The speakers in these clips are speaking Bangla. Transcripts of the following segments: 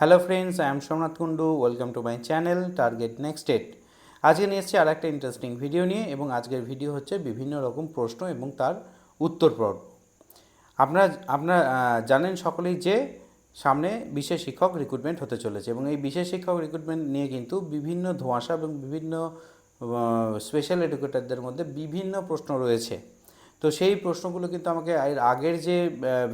Hello friends, I am Somnath Kundu. Welcome to my channel target next date. আজকে নিয়ে এসেছি আর একটা ইন্টারেস্টিং ভিডিও নিয়ে, এবং আজকের ভিডিও হচ্ছে বিভিন্ন রকম প্রশ্ন এবং তার উত্তর পর্ব। আপনারা আপনারা জানেন সকলেই যে সামনে বিশেষ শিক্ষক রিক্রুটমেন্ট হতে চলেছে, এবং এই বিশেষ শিক্ষক রিক্রুটমেন্ট নিয়ে কিন্তু বিভিন্ন ধোঁয়াশা এবং বিভিন্ন স্পেশাল এডুকেটরদের মধ্যে বিভিন্ন প্রশ্ন রয়েছে। তো সেই প্রশ্নগুলো কিন্তু আমাকে এর আগের যে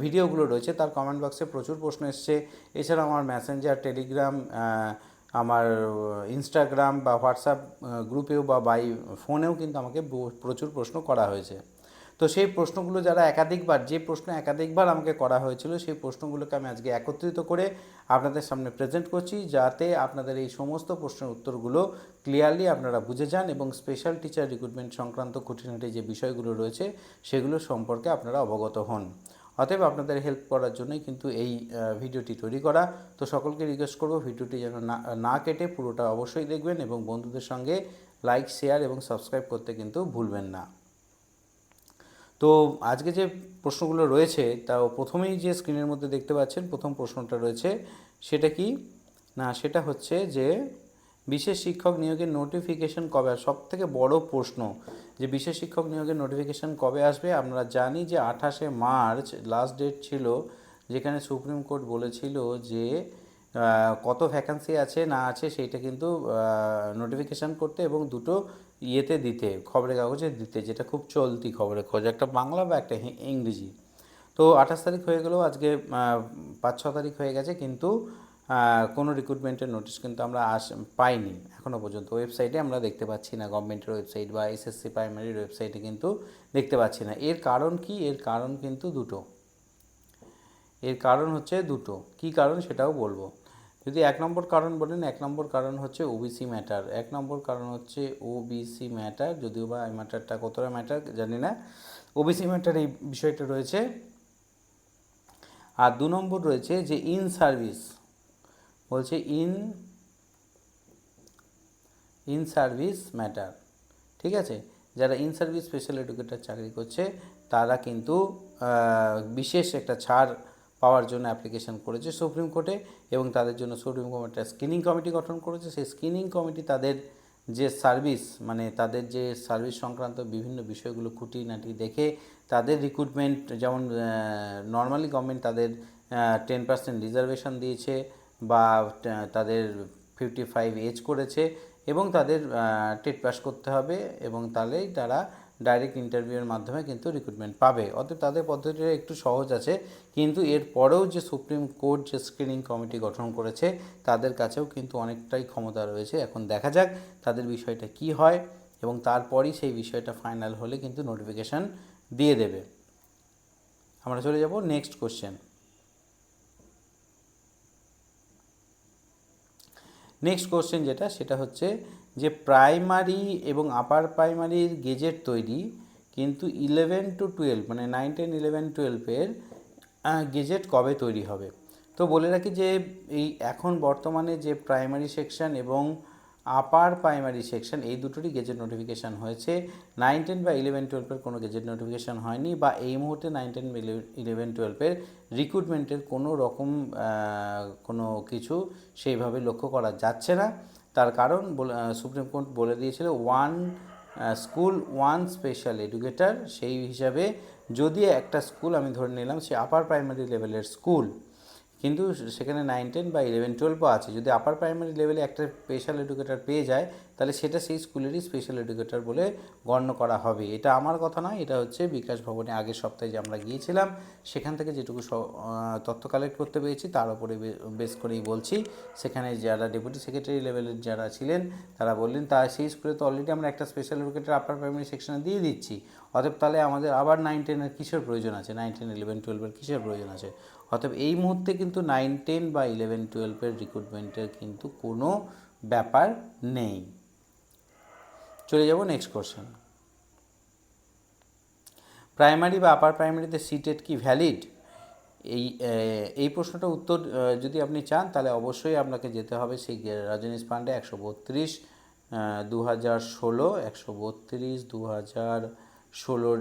ভিডিওগুলো রয়েছে তার কমেন্ট বক্সে প্রচুর প্রশ্ন এসছে। এছাড়া আমার মেসেঞ্জার, টেলিগ্রাম, আমার ইনস্টাগ্রাম বা হোয়াটসঅ্যাপ গ্রুপেও বা বাই ফোনেও কিন্তু আমাকে প্রচুর প্রশ্ন করা হয়েছে। তো সেই প্রশ্নগুলো যারা একাধিকবার, যে প্রশ্ন একাধিকবার আমাকে করা হয়েছিল, সেই প্রশ্নগুলোকে আমি আজকে একত্রিত করে আপনাদের সামনে প্রেজেন্ট করছি, যাতে আপনাদের এই সমস্ত প্রশ্নের উত্তরগুলো ক্লিয়ারলি আপনারা বুঝে যান এবং স্পেশাল টিচার রিক্রুটমেন্ট সংক্রান্ত খুঁটিনাটি যে বিষয়গুলো রয়েছে সেগুলো সম্পর্কে আপনারা অবগত হন। অতএব আপনাদের হেল্প করার জন্যই কিন্তু এই ভিডিওটি তৈরি করা। তো সকলকে রিকোয়েস্ট করব ভিডিওটি যেন না কেটে পুরোটা অবশ্যই দেখবেন, এবং বন্ধুদের সঙ্গে লাইক, শেয়ার এবং সাবস্ক্রাইব করতে কিন্তু ভুলবেন না। তো আজকে যে প্রশ্নগুলো রয়েছে তা প্রথমেই যে স্ক্রিনের মধ্যে দেখতে পাচ্ছেন, প্রথম প্রশ্নটা রয়েছে, সেটা কি না, সেটা হচ্ছে যে বিশেষ শিক্ষক নিয়োগের নোটিফিকেশন কবে আসবে। সব থেকে বড় প্রশ্ন যে বিশেষ শিক্ষক নিয়োগের নোটিফিকেশন কবে আসবে। আমরা জানি যে 28শে মার্চ লাস্ট ডেট ছিল, যেখানে সুপ্রিম কোর্ট বলেছিল যে কত ভ্যাকান্সি আছে না আছে সেইটা কিন্তু নোটিফিকেশান করতে এবং দুটো ইয়েতে দিতে, খবরের কাগজে দিতে, যেটা খুব চলতি খবরের কাগজ, একটা বাংলা বা একটা ইংরেজি। তো 28 তারিখ হয়ে গেলেও আজকে 5-6 তারিখ হয়ে গেছে, কিন্তু কোনো রিক্রুটমেন্টের নোটিশ কিন্তু আমরা পাইনি এখনও পর্যন্ত। ওয়েবসাইটে আমরা দেখতে পাচ্ছি না, গভর্নমেন্টের ওয়েবসাইট বা এসএসসি প্রাইমারির ওয়েবসাইটে কিন্তু দেখতে পাচ্ছি না। এর কারণ কি? এর কারণ কিন্তু দুটো। এর কারণ হচ্ছে দুটো, কী কারণ সেটাও বলবো। যদি 1 নম্বর কারণ বলেন, 1 নম্বর কারণ হচ্ছে ওবিসি ম্যাটার। 1 নম্বর কারণ হচ্ছে ওবিসি ম্যাটার, যদিও বা এই ম্যাটারটা কতটা ম্যাটার জানি না। ওবিসি ম্যাটার এই বিষয়টা রয়েছে। আর 2 নম্বর রয়েছে যে ইন সার্ভিস, বলছে ইন সার্ভিস ম্যাটার। ঠিক আছে, যারা ইন সার্ভিস স্পেশাল এডুকেটর চাকরি করছে তারা কিন্তু বিশেষ একটা ছাড় পাওয়ার জন্য অ্যাপ্লিকেশন করেছে সুপ্রিম কোর্টে, এবং তাদের জন্য সুপ্রিম কোর্ট একটা স্ক্রিনিং কমিটি গঠন করেছে। সেই স্ক্রিনিং কমিটি তাদের যে সার্ভিস, মানে তাদের যে সার্ভিস সংক্রান্ত বিভিন্ন বিষয়গুলো খুঁটিনাটি দেখে তাদের রিক্রুটমেন্ট, যেমন নর্মালি গভর্নমেন্ট তাদের 10% রিজার্ভেশন দিয়েছে, বা তাদের 55 এজ করেছে, এবং তাদের টেট পাস করতে হবে, এবং তাহলেই তারা ডাইরেক্ট ইন্টারভিউয়ের মাধ্যমে কিন্তু রিক্রুটমেন্ট পাবে। অর্থাৎ তাদের পদ্ধতিটা একটু সহজ আছে, কিন্তু এর পরেও যে সুপ্রিম কোর্ট যে স্ক্রিনিং কমিটি গঠন করেছে তাদের কাছেও কিন্তু অনেকটাই ক্ষমতা রয়েছে। এখন দেখা যাক তাদের বিষয়টা কি হয়, এবং তারপরই সেই বিষয়টা ফাইনাল হলে কিন্তু নোটিফিকেশান দিয়ে দেবে। আমরা চলে যাব নেক্সট কোশ্চেন। নেক্সট কোশ্চেন যেটা, সেটা হচ্ছে যে প্রাইমারি এবং আপার প্রাইমারির গেজেট তৈরি, কিন্তু 11 to 12 মানে 9, 10, 11, 12-এর গেজেট কবে তৈরি হবে। তো বলে রাখি যে এই এখন বর্তমানে যে প্রাইমারি সেকশন এবং আপার প্রাইমারি সেকশন এই দুটোরই গেজেট নোটিফিকেশান হয়েছে। 9, 10 বা 11, 12-এর কোনো গেজেট নোটিফিকেশান হয়নি, বা এই মুহূর্তে 9, 10, 11, 12-এর রিক্রুটমেন্টের কোনো রকম কোনো কিছু সেইভাবে লক্ষ্য করা যাচ্ছে না। তার কারণ সুপ্রিম কোর্ট বলে দিয়েছিল one school one special educator. সেই হিসাবে যদি একটা স্কুল আমি ধরে নিলাম সে আপার প্রাইমারি লেভেলের স্কুল, কিন্তু সেখানে 9, 10 বা 11, 12ও আছে, যদি আপার প্রাইমারি লেভেলে একটা স্পেশাল এডুকেটর পেয়ে যায় তাহলে সেটা সেই স্কুলেরই স্পেশাল এডুকেটর বলে গণ্য করা হবে। এটা আমার কথা নয়, এটা হচ্ছে বিকাশ ভবনে আগের সপ্তাহে যে আমরা গিয়েছিলাম সেখান থেকে যেটুকু তথ্য কালেক্ট করতে পেরেছি তার উপরে বেস করেই বলছি। সেখানে যারা ডেপুটি সেক্রেটারি লেভেলের যারা ছিলেন তারা বললেন তা সেই স্কুলে তো অলরেডি আমরা একটা স্পেশাল এডুকেটর আপার প্রাইমারি সেকশনে দিয়ে দিচ্ছি, অতএব তাহলে আমাদের আবার 9, 10-এর কিসের প্রয়োজন আছে, 9, 10, 11, 12-এর কিসের প্রয়োজন আছে। অতএব এই মুহূর্তে কিন্তু 9, 10 বা 11, 12-এর রিক্রুটমেন্টের কিন্তু কোনো ব্যাপার নেই। চলে যাব নেক্সট কোশ্চেন। প্রাইমারি বা আপার প্রাইমারিতে সিটেট কি ভ্যালিড? এই প্রশ্নটার উত্তর যদি আপনি চান তাহলে অবশ্যই আপনাকে যেতে হবে সেই রজনীশ পান্ডে 132 2016, 132 2016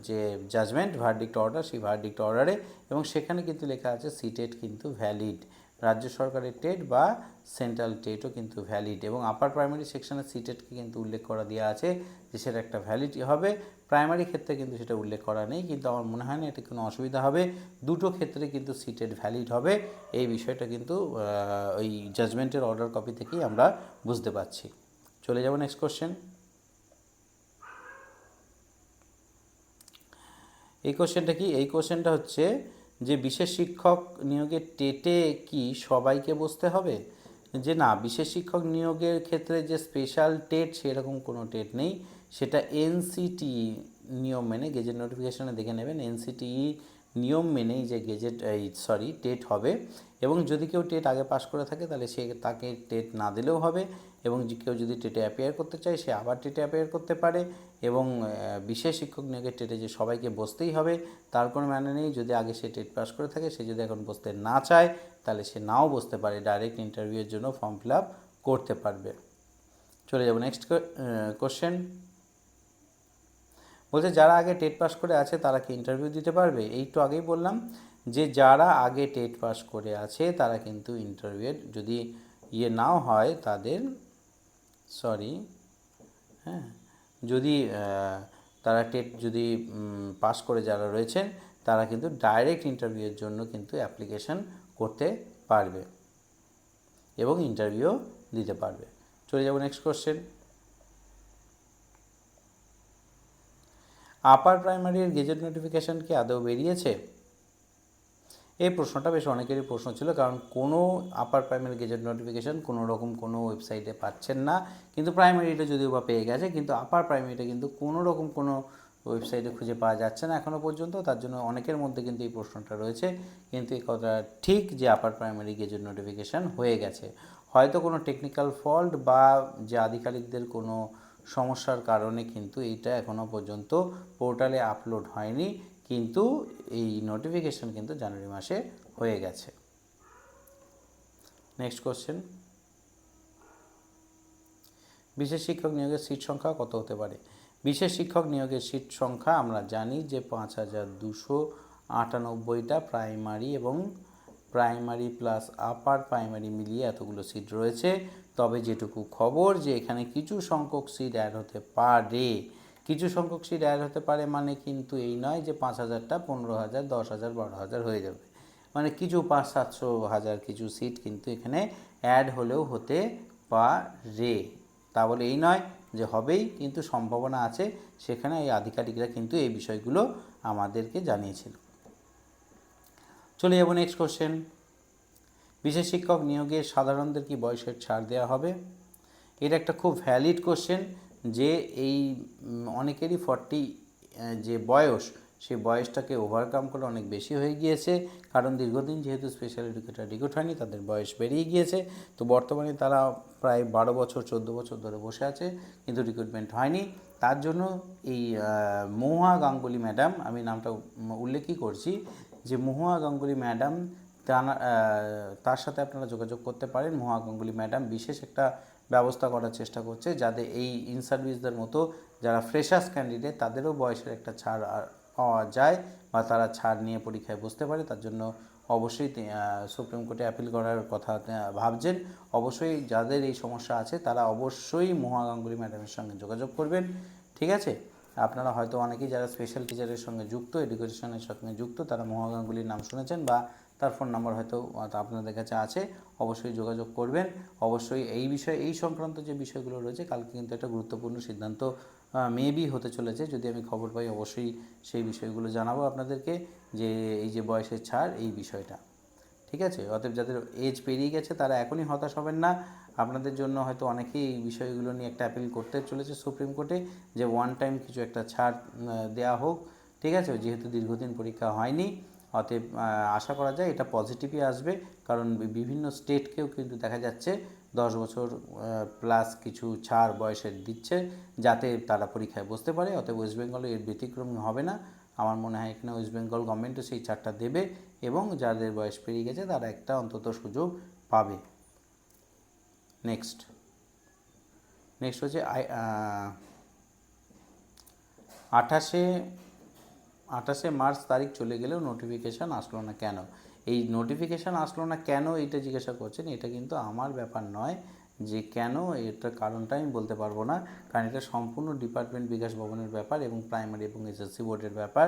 যে জাজমেন্ট ভার্ডিক্ট অর্ডার, সেই ভার্ডিক্ট অর্ডারে, এবং সেখানে কিন্তু লেখা আছে সিটেট কিন্তু ভ্যালিড। রাজ্য সরকারের টেট বা সেন্ট্রাল টেটও কিন্তু ভ্যালিড, এবং আপার প্রাইমারি সেকশনের সিটেটকে কিন্তু উল্লেখ করা দেওয়া আছে যে সেটা একটা ভ্যালিড হবে। প্রাইমারি ক্ষেত্রে কিন্তু সেটা উল্লেখ করা নেই, কিন্তু আমার মনে হয় না এটা কোনো অসুবিধা হবে, দুটো ক্ষেত্রে কিন্তু সিটেট ভ্যালিড হবে। এই বিষয়টা কিন্তু ওই জাজমেন্টের অর্ডার কপি থেকেই আমরা বুঝতে পারছি। চলে যাব নেক্সট কোশ্চেন। এই কোশ্চেনটা কি? এই কোশ্চেনটা হচ্ছে যে বিশেষ শিক্ষক নিয়োগের টেটে কি সবাইকে বসতে হবে? যে না, বিশেষ শিক্ষক নিয়োগের ক্ষেত্রে যে স্পেশাল টেট সেরকম কোনো টেট নেই, সেটা এনসিটিই নিয়ম মেনে, গেজেট নোটিফিকেশনে দেখে নেবেন, এনসিটিই নিয়ম মেনেই যে টেট হবে। এবং যদি কেউ টেট আগে পাস করে থাকে তাহলে তাকে টেট না দিলেও হবে, এবং কেউ যদি টেটে অ্যাপিয়ার করতে চায় সে আবার টেটে অ্যাপিয়ার করতে পারে। এবং বিশেষ শিক্ষক নিয়োগের টেটে যে সবাইকে বসতেই হবে তার কোনো মানে নেই। যদি আগে সে টেট পাস করে থাকে, সে যদি এখন বসতে না চায় তাহলে সে নাও বসতে পারে, ডাইরেক্ট ইন্টারভিউয়ের জন্য ফর্ম ফিল আপ করতে পারবে। চলে যাব নেক্সট কোশ্চেন। বলছে যারা আগে টেট পাস করে আছে তারা কি ইন্টারভিউ দিতে পারবে? এই তো আগেই বললাম যে যারা আগে টেট পাস করে আছে তারা কিন্তু ইন্টারভিউয়ের যদি নাও হয় তাদের হ্যাঁ, যদি তারা টেট যদি পাস করে যারা রয়েছেন তারা কিন্তু ডাইরেক্ট ইন্টারভিউয়ের জন্য কিন্তু অ্যাপ্লিকেশন করতে পারবে এবং ইন্টারভিউ দিতে পারবে। চলে যাব নেক্সট কোশ্চেন। আপার প্রাইমারির গেজেট নোটিফিকেশান কি আদৌ বেরিয়েছে? এই প্রশ্নটা বেশ অনেকেরই প্রশ্ন ছিল, কারণ কোনো আপার প্রাইমারি গেজেট নোটিফিকেশান কোনো রকম কোনো ওয়েবসাইটে পাচ্ছেন না, কিন্তু প্রাইমারিটা যদিও বা পেয়ে গেছে, কিন্তু আপার প্রাইমারিটা কিন্তু কোনো রকম কোনো ওয়েবসাইটে খুঁজে পাওয়া যাচ্ছে না এখনও পর্যন্ত। তার জন্য অনেকের মধ্যে কিন্তু এই প্রশ্নটা রয়েছে, কিন্তু এই কথা ঠিক যে আপার প্রাইমারি গেজেট নোটিফিকেশান হয়ে গেছে। হয়তো কোনো টেকনিক্যাল ফল্ট বা যে আধিকারিকদের কোনো সমস্যার কারণে কিন্তু এইটা এখনও পর্যন্ত পোর্টালে আপলোড হয়নি, কিন্তু এই নোটিফিকেশন কিন্তু জানুয়ারি মাসে হয়ে গেছে। Next question. বিশেষ শিক্ষক নিয়োগের সিট সংখ্যা কত হতে পারে? বিশেষ শিক্ষক নিয়োগের সিট সংখ্যা আমরা জানি যে 5298টা প্রাইমারি এবং প্রাইমারি প্লাস আপার প্রাইমারি মিলিয়ে এতগুলো সিট রয়েছে। তবে যেটুকু খবর যে এখানে কিছু সংখ্যক সিট অ্যাড হতে পারে, কিছু সংখ্যক সিট অ্যাড হতে পারে মানে কিন্তু এই নয় যে 5000টা 15000 10000 12000 হয়ে যাবে, মানে কিছু 500-700 কিছু সিট কিন্তু এখানে অ্যাড হলেও হতে পারে। তা বলে এই নয় যে হবেই, কিন্তু সম্ভাবনা আছে। সেখানে এই আধিকারিকরা কিন্তু এই বিষয়গুলো আমাদেরকে জানিয়েছিল। চলে যাব নেক্সট কোশ্চেন। বিশেষ শিক্ষক নিয়োগে সাধারণদের কি বয়সের ছাড় দেওয়া হবে? এটা একটা খুব ভ্যালিড কোশ্চেন, যে এই অনেকেরই 40 যে বয়স, সেই বয়সটাকে ওভারকাম করে অনেক বেশি হয়ে গিয়েছে, কারণ দীর্ঘদিন যেহেতু স্পেশাল এডুকেটর রিক্রুট হয়নি তাদের বয়স বেরিয়ে গিয়েছে। তো বর্তমানে তারা প্রায় 12 বছর 14 বছর ধরে বসে আছে, কিন্তু রিক্রুটমেন্ট হয়নি। তার জন্য এই মহুয়া গাঙ্গুলি ম্যাডাম, আমি নামটা উল্লেখই করছি, যে মহুয়া গাঙ্গুলি ম্যাডাম, তার সাথে আপনারা যোগাযোগ করতে পারেন। মহুয়া গাঙ্গুলি ম্যাডাম বিশেষ একটা ব্যবস্থা করার চেষ্টা করছে, যাদের এই ইন সার্ভিসদের মতো যারা ফ্রেশার্স ক্যান্ডিডেট তাদেরও বয়সের একটা ছাড় পাওয়া যায়, বা তারা ছাড় নিয়ে পরীক্ষায় বসতে পারে। তার জন্য অবশ্যই সুপ্রিম কোর্টে অ্যাপিল করার কথা ভাবছেন। অবশ্যই যাদের এই সমস্যা আছে তারা অবশ্যই মহুয়া গাঙ্গুলি ম্যাডামের সঙ্গে যোগাযোগ করবেন, ঠিক আছে? আপনারা হয়তো অনেকেই যারা স্পেশাল টিচারের সঙ্গে যুক্ত, এডুকেশনের সঙ্গে যুক্ত, তারা মহুয়া গাঙ্গুলির নাম শুনেছেন বা তার ফোন নাম্বার হয়তো আপনাদের কাছে আছে, অবশ্যই যোগাযোগ করবেন। অবশ্যই এই বিষয়ে, এই সংক্রান্ত যে বিষয়গুলো রয়েছে, কালকে কিন্তু একটা গুরুত্বপূর্ণ সিদ্ধান্ত মেবি হতে চলেছে। যদি আমি খবর পাই অবশ্যই সেই বিষয়গুলো জানাবো আপনাদেরকে, যে এই যে বয়সের ছাড় এই বিষয়টা, ঠিক আছে? অতএব যাদের এজ পেরিয়ে গেছে তারা এখনই হতাশ হবেন না। আপনাদের জন্য হয়তো অনেকেই এই বিষয়গুলো নিয়ে একটা অ্যাপিল করতে চলেছে সুপ্রিম কোর্টে, যে ওয়ান টাইম কিছু একটা ছাড় দেওয়া হোক, ঠিক আছে? যেহেতু দীর্ঘদিন পরীক্ষা হয়নি, অতএব আশা করা যায় এটা পজিটিভই আসবে, কারণ বিভিন্ন স্টেটকেও কিন্তু দেখা যাচ্ছে 10 বছর প্লাস কিছু ছাড় বয়সের দিচ্ছে, যাতে তারা পরীক্ষায় বসতে পারে। অতএব ওয়েস্ট বেঙ্গলে এর ব্যতিক্রম হবে না। আমার মনে হয় এখানে ওয়েস্ট বেঙ্গল গভর্নমেন্টও সেই ছাড়টা দেবে, এবং যাদের বয়স পেরিয়ে গেছে তারা একটা অন্তত সুযোগ পাবে। নেক্সট হচ্ছে 28শে মার্চ তারিখ চলে গেলেও নোটিফিকেশান আসলো না কেন? এই নোটিফিকেশান আসলো না কেন এইটা জিজ্ঞাসা করছেন, এটা কিন্তু আমার ব্যাপার নয় যে কেন, এটার কারণটা আমি বলতে পারবো না, কারণ এটা সম্পূর্ণ ডিপার্টমেন্ট বিকাশ ভবনের ব্যাপার এবং প্রাইমারি এবং এসএসসি বোর্ডের ব্যাপার।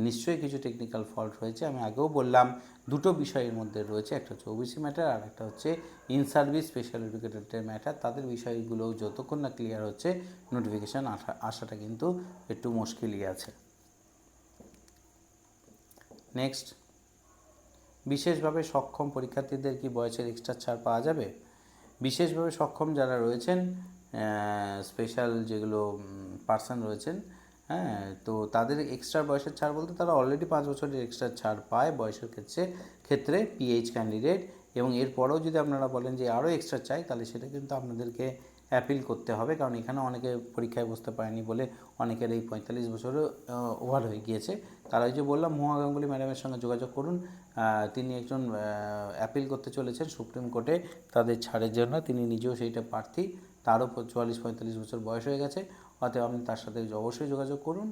নিশ্চয়ই কিছু টেকনিক্যাল ফল্ট হয়েছে, আমি আগেও বললাম দুটো বিষয়ের মধ্যে রয়েছে, একটা হচ্ছে ওবিসি ম্যাটার আর একটা হচ্ছে ইন সার্ভিস স্পেশাল এডুকেটেডের ম্যাটার। তাদের বিষয়গুলো যতক্ষণ না ক্লিয়ার হচ্ছে নোটিফিকেশান আসাটা কিন্তু একটু মুশকিলই আছে। নেক্সট, বিশেষভাবে সক্ষম পরীক্ষার্থীদের কি বয়সের এক্সট্রা ছাড় পাওয়া যাবে? বিশেষভাবে সক্ষম যারা রয়েছেন, স্পেশাল যেগুলো পার্সন রয়েছেন, হ্যাঁ, তো তাদের এক্সট্রা বয়সের ছাড় বলতে তারা অলরেডি 5 বছরের এক্সট্রা ছাড় পায় বয়সের ক্ষেত্রে পিএইচ ক্যান্ডিডেট, এবং এরপরেও যদি আপনারা বলেন যে আরও এক্সট্রা চাই, তাহলে সেটা কিন্তু আপনাদেরকে অ্যাপিল করতে হবে, কারণ এখানে অনেকে পরীক্ষায় বসতে পারেনি বলে অনেকের এই 45 বছরও ওভার হয়ে গিয়েছে। তারা ওই যে বললাম মহুয়া গাঙ্গুলি ম্যাডামের সঙ্গে যোগাযোগ করুন, তিনি একজন অ্যাপিল করতে চলেছেন সুপ্রিম কোর্টে তাদের ছাড়ের জন্য, তিনি নিজেও সেইটা প্রার্থী, তারও 44-45 বছর বয়স হয়ে গেছে, অতএব আপনি তার সাথে অবশ্যই যোগাযোগ করুন,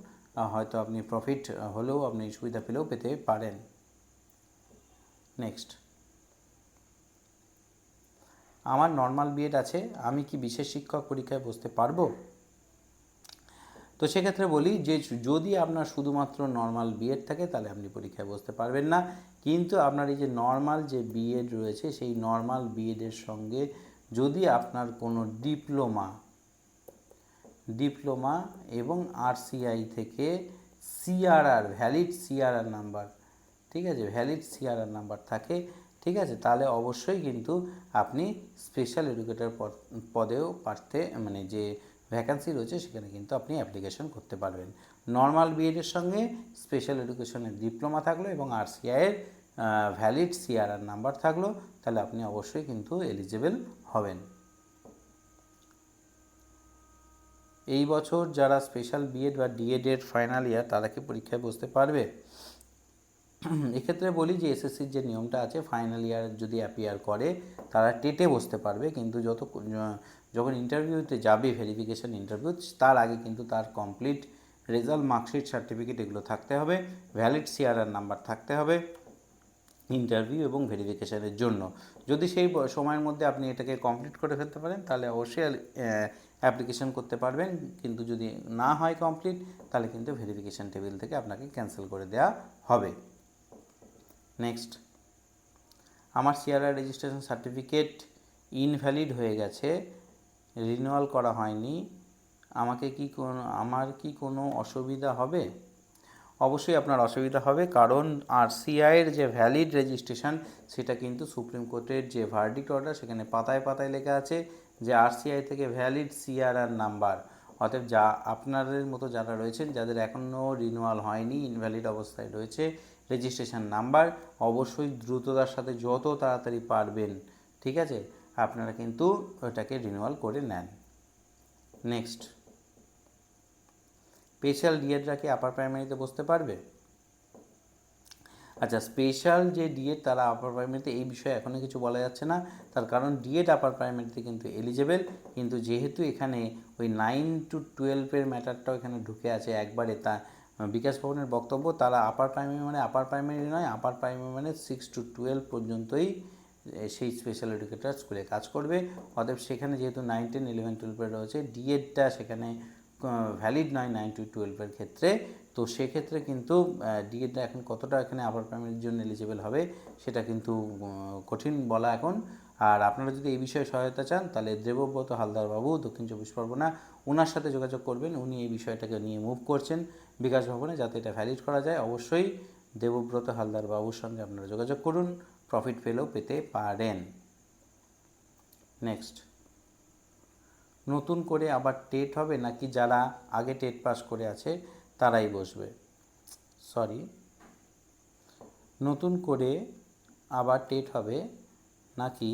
হয়তো আপনি প্রফিট হলেও আপনি সুবিধা পেলেও পেতে পারেন। নেক্সট, আমার নর্মাল বিএড আছে, আমি কি বিশেষ শিক্ষক পরীক্ষায় বসতে পারবো? তো সেক্ষেত্রে বলি যে যদি আপনার শুধুমাত্র নর্মাল বিএড থাকে তাহলে আপনি পরীক্ষায় বসতে পারবেন না, কিন্তু আপনার এই যে নর্মাল যে বিএড রয়েছে সেই নর্মাল বিএডের সঙ্গে যদি আপনার কোনো ডিপ্লোমা এবং আরসিআই থেকে সিআরআর ভ্যালিড সিআরআর নাম্বার, ঠিক আছে, ভ্যালিড সিআরআর নাম্বার থাকে, ঠিক আছে, তাহলে অবশ্যই কিন্তু আপনি স্পেশাল এডুকেটর পদেও পারতে, মানে যে ভ্যাকান্সি রয়েছে সেখানে কিন্তু আপনি অ্যাপ্লিকেশন করতে পারবেন। নর্মাল বিএডের সঙ্গে স্পেশাল এডুকেশনের ডিপ্লোমা থাকলো এবং আরসিআইয়ের ভ্যালিড সিআরআর নাম্বার থাকলো, তাহলে আপনি অবশ্যই কিন্তু এলিজিবল হবেন। এই বছর যারা স্পেশাল বিএড বা ডিএডের ফাইনাল ইয়ার তারা কি পরীক্ষায় বসতে পারবে? এক্ষেত্রে বলি যে এসএসসির যে নিয়মটা আছে, ফাইনাল ইয়ার যদি অ্যাপিয়ার করে তারা টেটে বসতে পারবে, কিন্তু যখন ইন্টারভিউতে যাবে ভেরিফিকেশান ইন্টারভিউ, তার আগে কিন্তু তার কমপ্লিট রেজাল্ট, মার্কশিট, সার্টিফিকেট এগুলো থাকতে হবে, ভ্যালিড সিআরআর নাম্বার থাকতে হবে ইন্টারভিউ এবং ভেরিফিকেশানের জন্য। যদি সেই সময়ের মধ্যে আপনি এটাকে কমপ্লিট করে ফেলতে পারেন তাহলে অবশ্যই অ্যাপ্লিকেশন করতে পারবেন, কিন্তু যদি না হয় কমপ্লিট তাহলে কিন্তু ভেরিফিকেশান টেবিল থেকে আপনাকে ক্যান্সেল করে দেওয়া হবে। নেক্সট, আমার সিআরআর রেজিস্ট্রেশন সার্টিফিকেট ইনভ্যালিড হয়ে গেছে, রিনিউয়াল করা হয়নি, আমার কি কোনো অসুবিধা হবে? অবশ্যই আপনার অসুবিধা হবে, কারণ আরসিআইয়ের যে ভ্যালিড রেজিস্ট্রেশন সেটা কিন্তু সুপ্রিম কোর্টের যে ভার্ডিক্ট অর্ডার সেখানে পাতায় পাতায় লেখা আছে যে আরসিআই থেকে ভ্যালিড সিআরআর নাম্বার, অতএব যা আপনাদের মতো যারা রয়েছেন যাদের এখনও রিনিউয়াল হয়নি, ইনভ্যালিড অবস্থায় রয়েছে রেজিস্ট্রেশন নাম্বার, অবশ্যই দ্রুততার সাথে যত তাড়াতাড়ি পারবেন, ঠিক আছে, আপনারা কিন্তু ওটাকে রিনিউয়াল করে নেন। নেক্সট, স্পেশাল ডিএডরা কি আপার প্রাইমারিতে বসতে পারবে? আচ্ছা, স্পেশাল যে ডিএড তারা আপার প্রাইমারিতে, এই বিষয়ে এখনও কিছু বলা যাচ্ছে না, তার কারণ ডিএড আপার প্রাইমারিতে কিন্তু এলিজেবল, কিন্তু যেহেতু এখানে ওই 9 to 12 ম্যাটারটাও এখানে ঢুকে আছে একবারে, তা বিকাশ ভবনের বক্তব্য তারা আপার প্রাইমারি মানে আপার প্রাইমারি নয়, আপার প্রাইমারি মানে 6 to 12 পর্যন্তই সেই স্পেশাল এডুকেটর স্কুলে কাজ করবে, অতএব সেখানে যেহেতু 9, 10, 11, 12 রয়েছে, ডিএডটা সেখানে ভ্যালিড নয় 9 to 12 ক্ষেত্রে, তো সেক্ষেত্রে কিন্তু ডিএডটা এখন কতটা এখানে আপার প্রাইমারির জন্য এলিজিবল হবে সেটা কিন্তু কঠিন বলা এখন। আর আপনারা যদি এই বিষয়ে সহায়তা চান তাহলে দেবব্রত হালদার বাবু, দক্ষিণ 24 পরগনা, ওনার সাথে যোগাযোগ করবেন, উনি এই বিষয়টাকে নিয়ে মুভ করছেন বিকাশ ভবনে যাতে এটা ভ্যালিড করা যায়। অবশ্যই দেবব্রত হালদার বাবুর সঙ্গে আপনারা যোগাযোগ করুন, প্রফিট পেলেও পেতে পারেন। নেক্সট, নতুন করে আবার টেট হবে নাকি যারা আগে টেট পাস করে আছে তারাই বসবে? নতুন করে আবার টেট হবে নাকি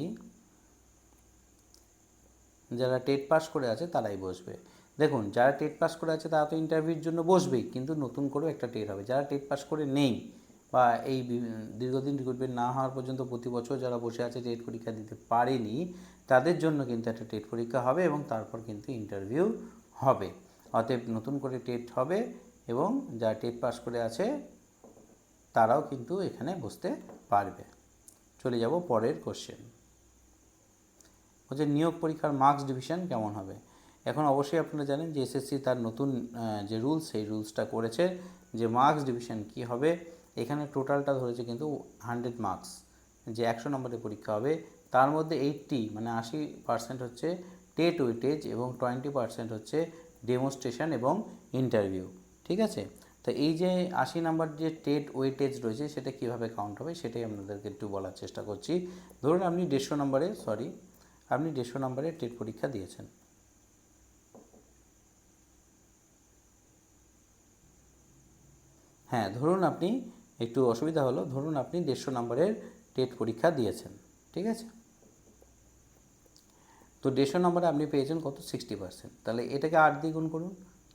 যারা টেট পাস করে আছে তারাই বসবে? দেখুন, যারা টেট পাস করে আছে তারা তো ইন্টারভিউর জন্য বসবেই, কিন্তু নতুন করেও একটা টেট হবে। যারা টেট পাস করে নেই বা এই দীর্ঘদিন রিক্রুটমেন্ট না হওয়ার পর্যন্ত প্রতি বছর যারা বসে আছে টেট পরীক্ষা দিতে পারেনি, তাদের জন্য কিন্তু একটা টেট পরীক্ষা হবে এবং তারপর কিন্তু ইন্টারভিউ হবে। অতএব নতুন করে টেট হবে এবং যারা টেট পাস করে আছে তারাও কিন্তু এখানে বসতে পারবে। চলে যাব পরের কোশ্চেন। হচ্ছে নিয়োগ পরীক্ষার মার্কস ডিভিশন কেমন হবে। এখন অবশ্যই আপনারা জানেন যে এসএসসি তার নতুন যে রুলস, সেই রুলসটা করেছে যে মার্কস ডিভিশন কি হবে। এখানে টোটালটা ধরেছে কিন্তু 100 মার্কস, যে 100 নম্বরের পরীক্ষা হবে, তার মধ্যে 80 মানে 80% হচ্ছে টেট ওয়েটেজ এবং 20% হচ্ছে ডেমনস্ট্রেশন এবং ইন্টারভিউ। ঠিক আছে, তো এই যে 80 নাম্বার যে টেট ওয়েটেজ রয়েছে সেটা কিভাবে কাউন্ট হবে সেটাই আপনাদেরকে একটু বলার চেষ্টা করছি। ধরুন আপনি 150 নম্বরের টেট পরীক্ষা দিয়েছেন। হ্যাঁ, ধরুন আপনি, একটু অসুবিধা হলো, ধরুন আপনি 150 নম্বরের টেট পরীক্ষা দিয়েছেন। ঠিক আছে, তো 150 নম্বরে আপনি পেয়েছেন কত, 60%। তাহলে এটাকে 8 দিয়ে গুণ করুন,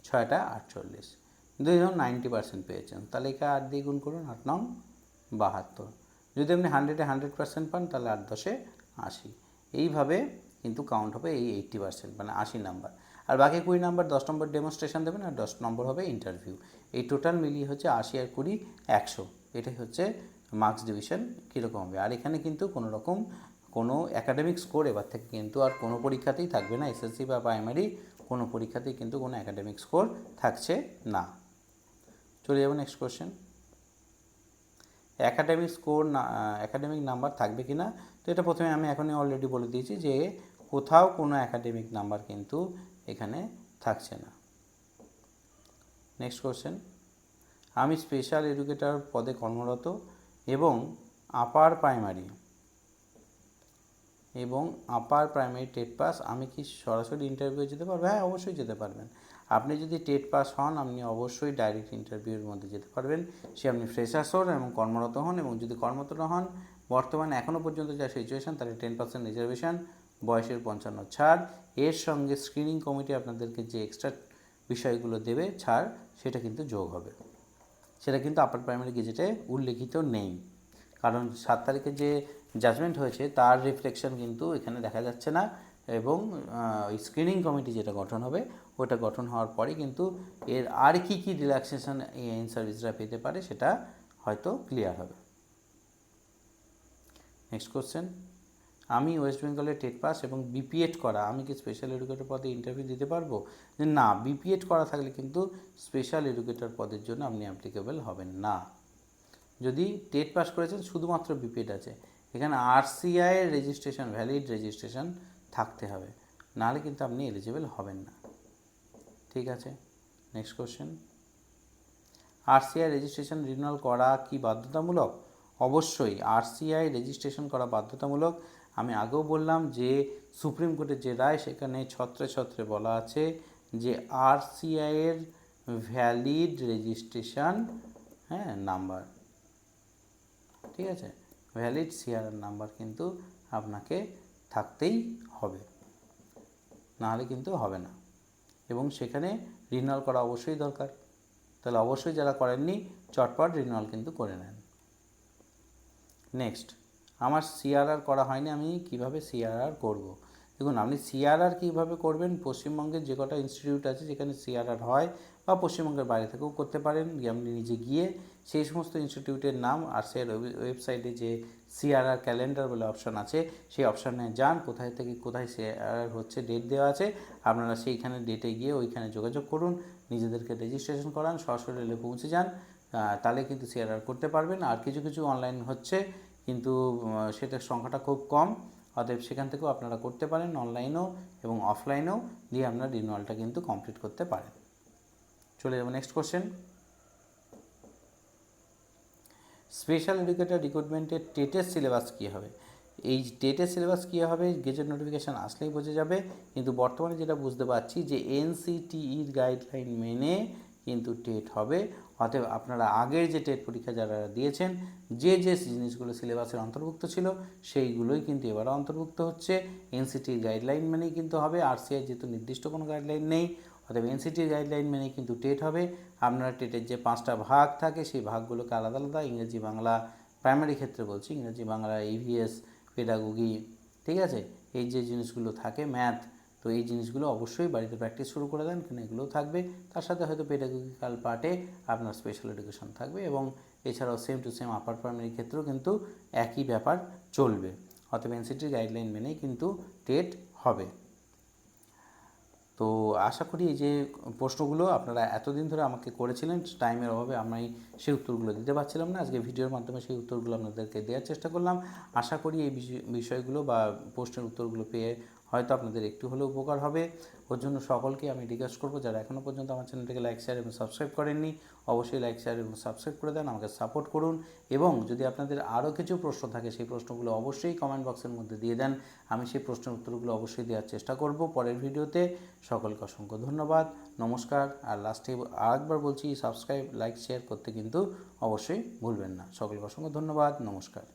6টা 48। যদি ধরুন 90% পেয়েছেন, তাহলে একে 8 দিয়ে গুণ করুন, 8 9 72। যদি আপনি 100-এ 100% পান, তাহলে 8 10-এ 80। এইভাবে কিন্তু কাউন্ট হবে এই 80%, মানে 80 নাম্বার। আর বাকি 20 নাম্বার 10 নম্বর ডেমনস্ট্রেশন দেবেন, আর 10 নম্বর হবে ইন্টারভিউ। এই টোটাল মিলিয়ে হচ্ছে 80 আর 20 100। এটাই হচ্ছে মার্কস ডিভিশন কীরকম হবে। আর এখানে কিন্তু কোনো রকম কোনো অ্যাকাডেমিক স্কোর এবার থেকে কিন্তু আর কোনো পরীক্ষাতেই থাকবে না। এসএসসি বা প্রাইমারি কোনো পরীক্ষাতেই কিন্তু কোনো অ্যাকাডেমিক স্কোর থাকছে না। চলে যাব নেক্সট কোশ্চেন। অ্যাকাডেমিক স্কোর না, অ্যাকাডেমিক নাম্বার থাকবে কি না। তো এটা প্রথমে আমি এখনই অলরেডি বলে দিয়েছি যে কোথাও কোনো অ্যাকাডেমিক নাম্বার কিন্তু এখানে থাকছে না। Next question. আমি স্পেশাল এডুকেটর পদে কর্মরত এবং আপার প্রাইমারি টেট পাস, আমি কি সরাসরি ইন্টারভিউ যেতে পারবো? হ্যাঁ, অবশ্যই যেতে পারবেন। আপনি যদি টেট পাস হন, আপনি অবশ্যই ডাইরেক্ট ইন্টারভিউর মধ্যে যেতে পারবেন। সে আপনি ফ্রেশার্স হন এবং কর্মরত হন, এবং যদি কর্মরত না হন, বর্তমানে এখনও পর্যন্ত যা সিচুয়েশান, তাহলে 10% রিজার্ভেশন, বয়সের 55 ছাড়, এর সঙ্গে স্ক্রিনিং কমিটি আপনাদেরকে যে এক্সট্রা বিষয়গুলো দেবে ছাড়, সেটা কিন্তু যোগ হবে। সেটা কিন্তু আপার প্রাইমারি গেজেটে উল্লেখিত নেই, কারণ 7 তারিখে যে জাজমেন্ট হয়েছে তার রিফ্লেকশন কিন্তু এখানে দেখা যাচ্ছে না। এবং ওই স্ক্রিনিং কমিটি যেটা গঠন হবে, ওটা গঠন হওয়ার পরে কিন্তু এর আর কি কি রিল্যাক্সেশন ইন সার্ভিসরা পেতে পারে সেটা হয়তো ক্লিয়ার হবে। Next question. আমি ওয়েস্ট বেঙ্গলে টেট পাস এবং বিপিএড করা, আমি কি স্পেশাল এডুকেটর পদে ইন্টারভিউ দিতে পারবো? যে না, বিপিএড করা থাকলে কিন্তু স্পেশাল এডুকেটর পদের জন্য আপনি অ্যাপ্লিকেবল হবেন না। যদি টেট পাস করেছেন, শুধুমাত্র বিপিএড আছে, এখানে আরসিআইয়ের রেজিস্ট্রেশন, ভ্যালিড রেজিস্ট্রেশন থাকতে হবে, নাহলে কিন্তু আপনি এলিজিবল হবেন না। ঠিক আছে, next question. RCI registration renewal করা কি বাধ্যতামূলক? অবশ্যই আরসিআই রেজিস্ট্রেশন করা বাধ্যতামূলক। আমি আগেও বললাম যে সুপ্রিম কোর্টের যে রায়, সেখানে ছত্রে ছত্রে বলা আছে যে আরসিআইয়ের ভ্যালিড রেজিস্ট্রেশন নাম্বার, ঠিক আছে, ভ্যালিড সিআরআর নাম্বার কিন্তু আপনাকে থাকতেই হবে, নাহলে কিন্তু হবে না। এবং সেখানে রিনিউয়াল করা অবশ্যই দরকার। তাহলে অবশ্যই যারা করেননি, চটপট রিনিউয়াল কিন্তু করে নেন। নেক্সট, আমার সিআরআর করা হয়নি, আমি কিভাবে সিআরআর করব? দেখুন, আপনি সিআরআর কীভাবে করবেন, পশ্চিমবঙ্গের যে কটা ইনস্টিটিউট আছে যেখানে সিআরআর হয়, বা পশ্চিমবঙ্গের বাইরে থেকেও করতে পারেন, আপনি নিজে গিয়ে সেই সমস্ত ইনস্টিটিউটের নাম আর ওয়েবসাইটে যে সিআরআর ক্যালেন্ডার বলে অপশান আছে, সেই অপশানে যান, কোথায় থেকে কোথায় সিআরআর হচ্ছে ডেট দেওয়া আছে, আপনারা সেইখানে ডেটে গিয়ে ওইখানে যোগাযোগ করুন, নিজেদেরকে রেজিস্ট্রেশন করান, সরাসরি এলে পৌঁছে যান, তাহলে কিন্তু সিআরআর করতে পারবেন। আর কিছু কিছু অনলাইন হচ্ছে, কিন্তু সেটার সংখ্যাটা খুব কম, অতএব সেখান থেকেও আপনারা করতে পারেন, অনলাইনেও এবং অফলাইনেও, দিয়ে আপনার রিনিউয়ালটা কিন্তু কমপ্লিট করতে পারেন। চলে যাবো নেক্সট কোশ্চেন। স্পেশাল এডুকেটর রিক্রুটমেন্টের টেটের সিলেবাস কী হবে? এই টেটের সিলেবাস কী হবে গেজেট নোটিফিকেশান আসলেই বোঝা যাবে, কিন্তু বর্তমানে যেটা বুঝতে পারছি যে এনসিটিইর গাইডলাইন মেনে কিন্তু টেট হবে। অতএব আপনারা আগের যে টেট পরীক্ষা যারা দিয়েছেন, যে যে জিনিসগুলো সিলেবাসের অন্তর্ভুক্ত ছিল, সেইগুলোই কিন্তু এবারও অন্তর্ভুক্ত হচ্ছে। এনসিটির গাইডলাইন মেনেই কিন্তু হবে। আরসিআই যেহেতু নির্দিষ্ট কোনো গাইডলাইন নেই, অতএব এনসিটির গাইডলাইন মেনেই কিন্তু টেট হবে। আপনারা টেটের যে 5টা ভাগ থাকে, সেই ভাগগুলোকে আলাদা আলাদা, ইংরেজি বাংলা, প্রাইমারি ক্ষেত্রে বলছি, ইংরেজি বাংলা, ইভিএস, পেডাগোগি, ঠিক আছে, এই যে জিনিসগুলো থাকে, ম্যাথ, তো এই জিনিসগুলো অবশ্যই বাড়িতে প্র্যাকটিস শুরু করে দেন, কারণ এগুলোও থাকবে। তার সাথে হয়তো পেডাগোগিক্যাল পার্টে আপনার স্পেশাল এডুকেশন থাকবে, এবং এছাড়াও same to same upper primary ক্ষেত্রেও কিন্তু একই ব্যাপার চলবে। অতএব এনসিটির গাইডলাইন মেনেই কিন্তু টেট হবে। তো আশা করি এই যে প্রশ্নগুলো আপনারা এতদিন ধরে আমাকে করেছিলেন, টাইমের অভাবে আমি সেই উত্তরগুলো দিতে পারছিলাম না, আজকে ভিডিওর মাধ্যমে সেই উত্তরগুলো আপনাদেরকে দেওয়ার চেষ্টা করলাম। আশা করি এই বিষয়গুলো বা প্রশ্নের উত্তরগুলো পেয়ে হয়তো আপনাদের একটু হলেও উপকার হবে। ওর জন্য সকলকে আমি রিকোয়েস্ট করবো, যারা এখনও পর্যন্ত আমার চ্যানেলটিকে লাইক শেয়ার এবং সাবস্ক্রাইব করেননি, অবশ্যই লাইক শেয়ার এবং সাবস্ক্রাইব করে দেন, আমাকে সাপোর্ট করুন। এবং যদি আপনাদের আরও কিছু প্রশ্ন থাকে সেই প্রশ্নগুলো অবশ্যই কমেন্ট বক্সের মধ্যে দিয়ে দেন, আমি সেই প্রশ্নের উত্তরগুলো অবশ্যই দেওয়ার চেষ্টা করব পরের ভিডিওতে। সকলকে অসংখ্য ধন্যবাদ, নমস্কার। আর লাস্টে আরেকবার বলছি, সাবস্ক্রাইব লাইক শেয়ার করতে কিন্তু অবশ্যই ভুলবেন না। সকলকে অসংখ্য ধন্যবাদ, নমস্কার।